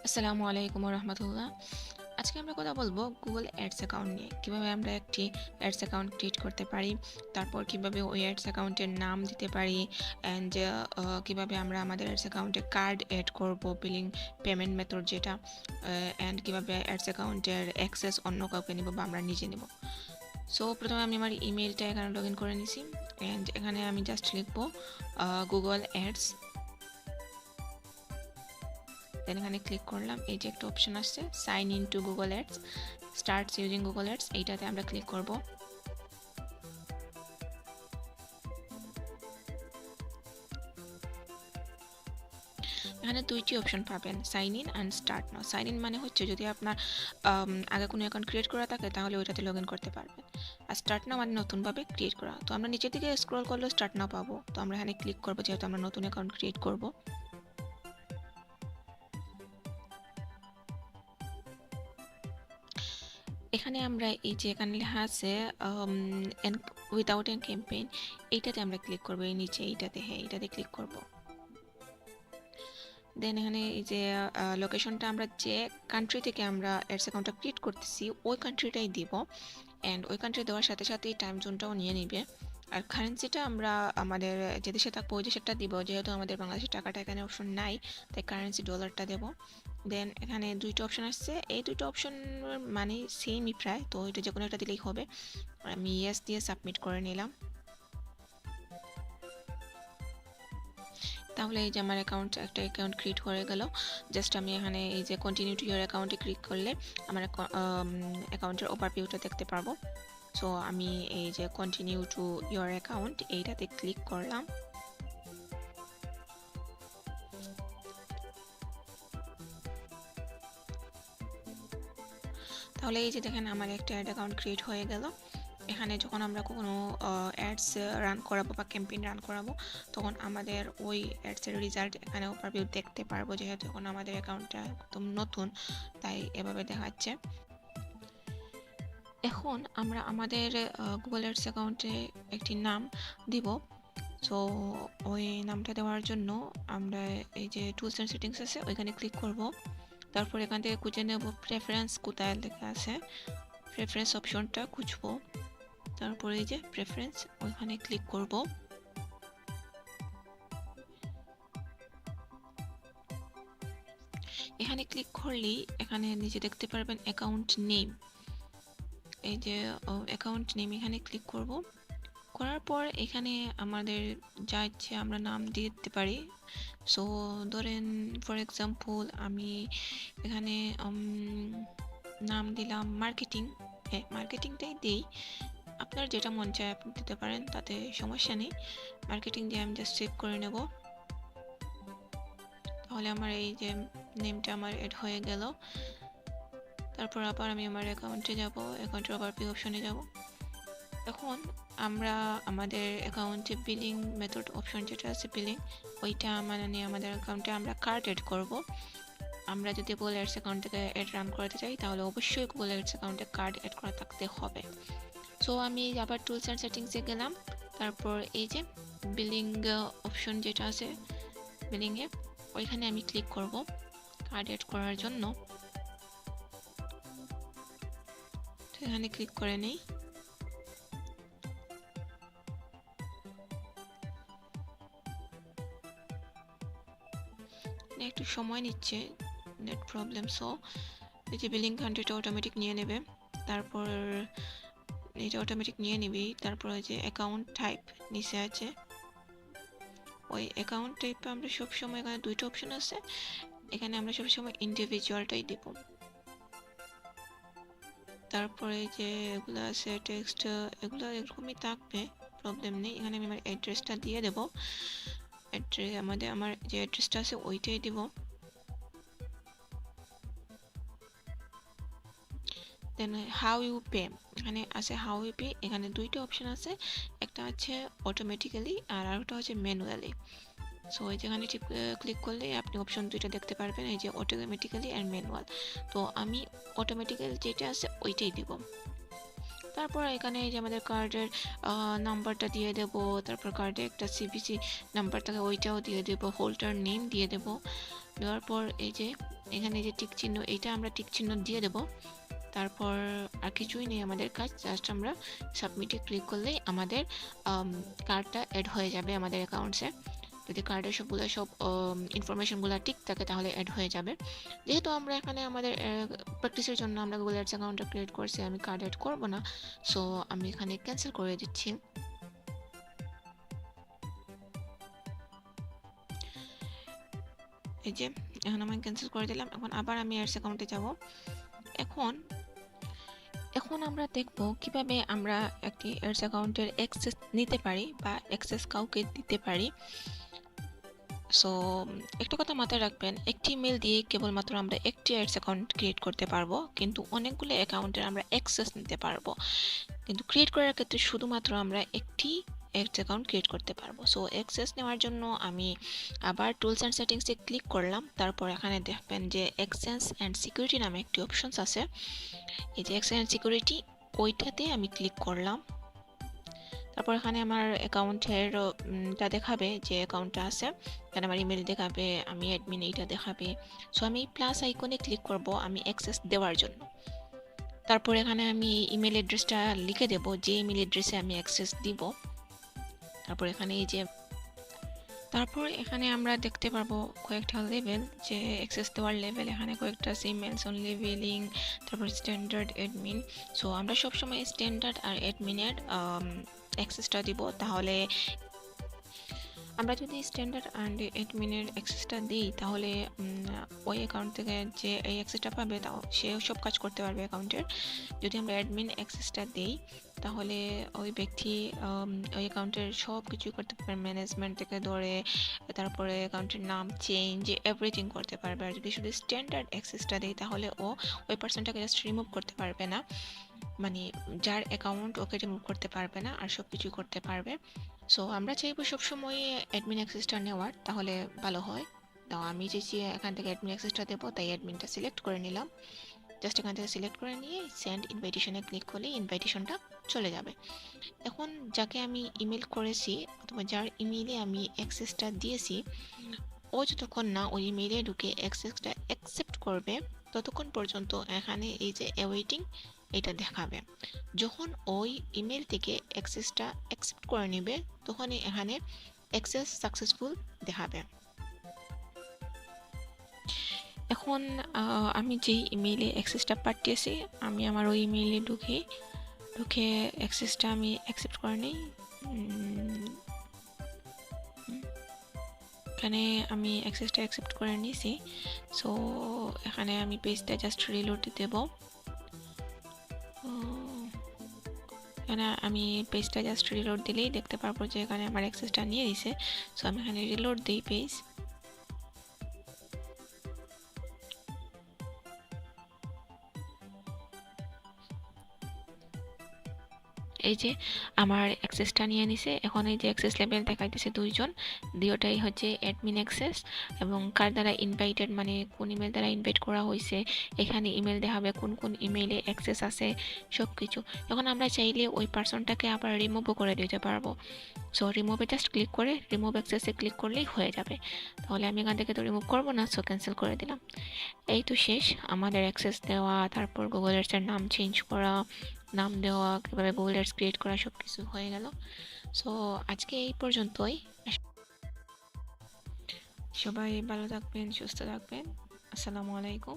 আসসালামু আলাইকুম রহমতুল্লাহ। আজকে আমরা কথা বলবো গুগল অ্যাডস অ্যাকাউন্ট নিয়ে। কিভাবে আমরা একটি অ্যাডস অ্যাকাউন্ট ক্রিয়েট করতে পারি, তারপর কিভাবে ওই অ্যাডস অ্যাকাউন্টের নাম দিতে পারি, অ্যান্ড কিভাবে আমরা আমাদের অ্যাডস অ্যাকাউন্টে কার্ড অ্যাড করব, বিলিং পেমেন্ট মেথড যেটা, অ্যান্ড কিভাবে অ্যাডস অ্যাকাউন্টের অ্যাক্সেস অন্য কাউকে নিব বা আমরা নিজে নিব। সো প্রথমে আমি আমার ইমেলটা এখানে লগ ইন করে নিছি, অ্যান্ড এখানে আমি জাস্ট লিখবো গুগল অ্যাডস। দেন এখানে ক্লিক করলাম, এই যে একটা অপশন আসছে sign in to Google Ads, start using Google Ads, এইটাতে আমরা ক্লিক করব। এখানে দুইটি অপশন পাবেন, sign in and start now. Sign in মানে হচ্ছে যদি আপনার আগে কোনো অ্যাকাউন্ট ক্রিয়েট করা থাকে তাহলে ওইটাতে লগ ইন করতে পারবেন, আর স্টার্ট নাও মানে নতুনভাবে ক্রিয়েট করা। তো আমরা নিচের দিকে স্ক্রল করলেও স্টার্ট নাও পাবো, তো আমরা এখানে ক্লিক করবো যেহেতু আমরা নতুন অ্যাকাউন্ট ক্রিয়েট করব। এখানে আমরা এই যে এখানে লেখা আছে উইদাউট এন ক্যাম্পেইন, এইটাতে আমরা ক্লিক করবো, এই নিচে এইটাতে, হ্যাঁ এইটাতে ক্লিক করব। দেন এখানে এই যে লোকেশনটা আমরা যে কান্ট্রি থেকে আমরা অ্যাডস অ্যাকাউন্টটা ক্রিয়েট করতেছি ওই কান্ট্রিটাই দিব, অ্যান্ড ওই কান্ট্রি দেওয়ার সাথে সাথে এই টাইম জোনটাও নিয়ে নিবে। আর কারেন্সিটা আমরা আমাদের যে দেশে থাকবো ওই দেশেরটা দিব, যেহেতু আমাদের বাংলাদেশের টাকাটা এখানে অপশন নাই তাই কারেন্সি ডলারটা দেব। দেন এখানে দুইটা অপশন আসছে, এই দুইটা অপশন মানে সেমই প্রায়, তো এটা যে কোনো একটা দিলেই হবে। আমি ইয়েস দিয়ে সাবমিট করে নিলাম। তাহলে এই যে আমার একটা অ্যাকাউন্ট ক্রিয়েট হয়ে গেল। জাস্ট আমি এখানে এই যে কন্টিনিউ টু ইয়োর অ্যাকাউন্টে ক্লিক করলে আমার অ্যাকাউন্টের ওভারভিউটা দেখতে পারবো। সো আমি এই যে কন্টিনিউ টু ইয়োর অ্যাকাউন্ট এইটাতে ক্লিক করলাম। তাহলে এই যে দেখেন আমার একটা অ্যাড অ্যাকাউন্ট ক্রিয়েট হয়ে গেল। এখানে যখন আমরা কোনো অ্যাডস রান করাবো বা ক্যাম্পেইন রান করাবো তখন আমাদের ওই অ্যাডসের রেজাল্ট এখানে ওভারভিউ দেখতে পারবো, যেহেতু এখন আমাদের অ্যাকাউন্টটা একদম নতুন তাই এভাবে দেখাচ্ছে। এখন আমরা আমাদের গুগল অ্যাডস অ্যাকাউন্টে একটি নাম দিব। সো ওই নামটা দেওয়ার জন্য আমরা এই যে টুলস অ্যান্ড সেটিংস আছে ওইখানে ক্লিক করব। তারপর এখান থেকে খুঁজে নেব প্রেফারেন্স, কোথায় লেখা আছে প্রেফারেন্স অপশনটা খুঁজবো। তারপরে এই যে প্রেফারেন্স ওইখানে ক্লিক করব। এখানে ক্লিক করলেই এখানে নিচে দেখতে পারবেন অ্যাকাউন্ট নেম, এই যে অ্যাকাউন্ট নেম এখানে ক্লিক করব। করার পর এখানে আমাদের যা ইচ্ছে আমরা নাম দিয়ে দিতে পারি। সো ধরেন ফর এক্সাম্পল আমি এখানে নাম দিলাম মার্কেটিং, হ্যাঁ মার্কেটিংটাই দিই, আপনার যেটা মন চায় আপনি দিতে পারেন, তাতে সমস্যা নেই। মার্কেটিং দিয়ে আমি জাস্ট সেভ করে নেব। তাহলে আমার এই যে নেমটা আমার এড হয়ে গেল। তারপর আবার আমি আমার অ্যাকাউন্টে যাব, অ্যাকাউন্টের ওভারভিউ অপশনে যাব। এখন আমরা আমাদের অ্যাকাউন্টে বিলিং মেথড অপশন যেটা আছে বিলিং, ওইটা মানে আমাদের অ্যাকাউন্টে আমরা কার্ড এড করব। আমরা যদি গুগল অ্যাডস অ্যাকাউন্ট থেকে অ্যাড রান করতে চাই তাহলে অবশ্যই গুগল অ্যাডস অ্যাকাউন্টে কার্ড অ্যাড করা থাকতে হবে। সো আমি আবার টুলস অ্যান্ড সেটিংসে গেলাম, তারপর এই যে বিলিং অপশন যেটা আছে বিলিংয়ে ওইখানে আমি ক্লিক করব কার্ড অ্যাড করার জন্য। তো এখানে ক্লিক করে নেই। একটু সময় নিচ্ছে, নেট প্রবলেম। সো এই যে বিলিং কান্ট্রিটা অটোমেটিক নিয়ে নেবে, তারপর এটা অটোমেটিক নিয়ে নিবি। তারপর ওই যে অ্যাকাউন্ট টাইপ নিচে আছে, ওই অ্যাকাউন্ট টাইপে আমরা সবসময় এখানে দুইটা অপশন আছে, এখানে আমরা সবসময় ইন্ডিভিজুয়ালটাই দেব। তারপরে যে এগুলো আছে টেক্সট, এগুলো এরকমই থাকবে, প্রবলেম নেই। এখানে আমি আমার অ্যাড্রেসটা দিয়ে দেবো, আমার যে অ্যাড্রেসটা আছে ওইটাই দিব। দেন হাউ ইউ পে, এখানে আছে হাউ ইউ পে, এখানে দুইটা অপশন আছে, একটা হচ্ছে অটোমেটিক্যালি আর আরেকটা হচ্ছে ম্যানুয়ালি। সো এই যেখানে ক্লিক করলে আপনি অপশন দুইটা দেখতে পারবেন, এই যে অটোমেটিক্যালি আর ম্যানুয়াল। তো আমি অটোমেটিক্যালি যেটা আছে ওইটাই দিব। তারপর এখানে এই যে আমাদের কার্ডের নাম্বারটা দিয়ে দেব, তারপর কার্ডে একটা সিভিসি নাম্বার থাকে ওইটাও দিয়ে দেব, হোল্ডার নেম দিয়ে দেব। দেওয়ার পর এই যে এখানে যে টিক চিহ্ন, এটা আমরা টিক চিহ্ন দিয়ে দেব। তারপর আর কিছুই নেই আমাদের কাজ, জাস্ট আমরা সাবমিটে ক্লিক করলেই আমাদের কার্ডটা অ্যাড হয়ে যাবে আমাদের অ্যাকাউন্টসে। যদি কার্ডের সব ইনফরমেশনগুলো ঠিক থাকে তাহলে অ্যাড হয়ে যাবে। যেহেতু আমরা এখানে আমাদের প্র্যাকটিসের জন্য আমরা গুগল অ্যাডস অ্যাকাউন্টটা ক্রিয়েট করছি, আমি কার্ড অ্যাড করবো না, সো আমি এখানে ক্যান্সেল করে দিচ্ছি। এই যে এখন আমি ক্যান্সেল করে দিলাম। এখন আবার আমি অ্যাডস অ্যাকাউন্টে যাব। এখন এখন আমরা দেখব কিভাবে আমরা একটি অ্যাডস অ্যাকাউন্টের অ্যাক্সেস নিতে পারি বা অ্যাক্সেস কাউকে দিতে পারি। সো একটা কথা মাথায় রাখবেন, একটি ইমেল দিয়ে কেবলমাত্র আমরা একটি অ্যাডস অ্যাকাউন্ট ক্রিয়েট করতে পারবো, কিন্তু অনেকগুলো অ্যাকাউন্টের আমরা অ্যাক্সেস নিতে পারবো। কিন্তু ক্রিয়েট করার ক্ষেত্রে শুধুমাত্র আমরা একটি অ্যাডস অ্যাকাউন্ট ক্রিয়েট করতে পারবো। সো অ্যাক্সেস নেওয়ার জন্য আমি আবার টুলস অ্যান্ড সেটিংসে ক্লিক করলাম। তারপর এখানে দেখবেন যে অ্যাক্সেস অ্যান্ড সিকিউরিটি নামে একটি অপশনস আছে। এই যে অ্যাক্সেস অ্যান্ড সিকিউরিটি, ওইটাতে আমি ক্লিক করলাম। তারপর এখানে আমার অ্যাকাউন্টের টা দেখাবে যে অ্যাকাউন্টটা আছে, এখানে আমার ইমেল দেখাবে, আমি অ্যাডমিন এইটা দেখাবে। সো আমি প্লাস আইকনে ক্লিক করব আমি অ্যাক্সেস দেওয়ার জন্য। তারপর এখানে আমি ইমেল অ্যাড্রেসটা লিখে দেব, যে ইমেল অ্যাড্রেসে আমি অ্যাক্সেস দিব। তারপর এখানে আমরা দেখতে পারবো কয়েকটা লেভেল, যে অ্যাক্সেস দেওয়ার লেভেল। এখানে কয়েকটা সিমেলস অন লেভেলিং, তারপর স্ট্যান্ডার্ড অ্যাডমিন। সো আমরা সবসময় স্ট্যান্ডার্ড আর অ্যাডমিনের অ্যাক্সেসটা দিব। তাহলে আমরা যদি স্ট্যান্ডার্ড অ্যান্ড অ্যাডমিনের অ্যাক্সেসটা দিই, তাহলে ওই অ্যাকাউন্ট থেকে যে এই অ্যাক্সেসটা পাবে তাও সে সব কাজ করতে পারবে অ্যাকাউন্টের। যদি আমরা অ্যাডমিন অ্যাক্সেসটা দিই, তাহলে ওই ব্যক্তি ওই অ্যাকাউন্টের সব কিছুই করতে পারবে, ম্যানেজমেন্ট থেকে ধরে তারপরে অ্যাকাউন্টের নাম চেঞ্জ এভরিথিং করতে পারবে। আর যদি শুধু স্ট্যান্ডার্ড অ্যাক্সেসটা দিই, তাহলে ও ওই পার্সনটাকে জাস্ট রিমুভ করতে পারবে না, মানে যার অ্যাকাউন্ট ওকে রিমুভ করতে পারবে না, আর সব কিছুই করতে পারবে। সো আমরা চাইবো সবসময় অ্যাডমিন অ্যাক্সেসটা নেওয়ার, তাহলে ভালো হয়। তো আমি চাইছি এখান থেকে অ্যাডমিন অ্যাক্সেসটা দেবো, তাই অ্যাডমিনটা সিলেক্ট করে নিলাম। জাস্ট এখান থেকে সিলেক্ট করে নিয়ে সেন্ড ইনভাইটেশনে ক্লিক করলে ইনভাইটেশনটা চলে যাবে। এখন যাকে আমি ইমেল করেছি অথবা যার ইমেইলে আমি অ্যাক্সেসটা দিয়েছি, ও যতক্ষণ না ওই ইমেইলে ঢুকে অ্যাক্সেসটা অ্যাকসেপ্ট করবে, ততক্ষণ পর্যন্ত এখানে এই যে অ্যাওয়েটিং এটা দেখাবে। যখন ওই ইমেল থেকে অ্যাক্সেসটা অ্যাকসেপ্ট করে নেবে, তখনই এখানে অ্যাক্সেস সাকসেসফুল দেখাবে। এখন আমি যেই ইমেইলে অ্যাক্সেসটা পাঠিয়েছি, আমি আমার ওই ইমেইলে ঢুকে অ্যাক্সেসটা আমি অ্যাকসেপ্ট করে নিই। এখানে আমি অ্যাক্সেসটা অ্যাকসেপ্ট করে নিয়েছি। সো এখানে আমি পেজটা জাস্ট রিলোড দেব। এখানে আমি পেজটা জাস্ট রিলোড দিলেই দেখতে পারবো যে এখানে আমার অ্যাক্সেসটা নিয়ে দিছে। সো আমি এখানে রিলোড দিই পেজ। এই যে আমার অ্যাক্সেসটা নিয়ে নিছে। এখন এই যে অ্যাক্সেস লেভেল দেখাইতেছে দুইজন, দুইটাই হচ্ছে অ্যাডমিন অ্যাক্সেস এবং কার দ্বারা ইনভাইটেড, মানে কোন ইমেল দ্বারা ইনভাইট করা হয়েছে, এখানে ইমেল দেখাবে কোন কোন ইমেইলে অ্যাক্সেস আছে সব কিছু। এখন আমরা চাইলে ওই পার্সনটাকে আবার রিমুভও করে দিতে পারবো। সো রিমুভে জাস্ট ক্লিক করে রিমুভ অ্যাক্সেসে ক্লিক করলেই হয়ে যাবে। তাহলে আমি এখান থেকে তো রিমুভ করবো না, সো ক্যান্সেল করে দিলাম। এই তো শেষ আমাদের অ্যাক্সেস দেওয়া, তারপর গুগল অ্যাডসের নাম চেঞ্জ করা, নাম দেওয়া, কীভাবে গুগল অ্যাডস ক্রিয়েট করা, সব কিছু হয়ে গেল। সো আজকে এই পর্যন্তই। সবাই ভালো থাকবেন, সুস্থ থাকবেন। আসসালামু আলাইকুম।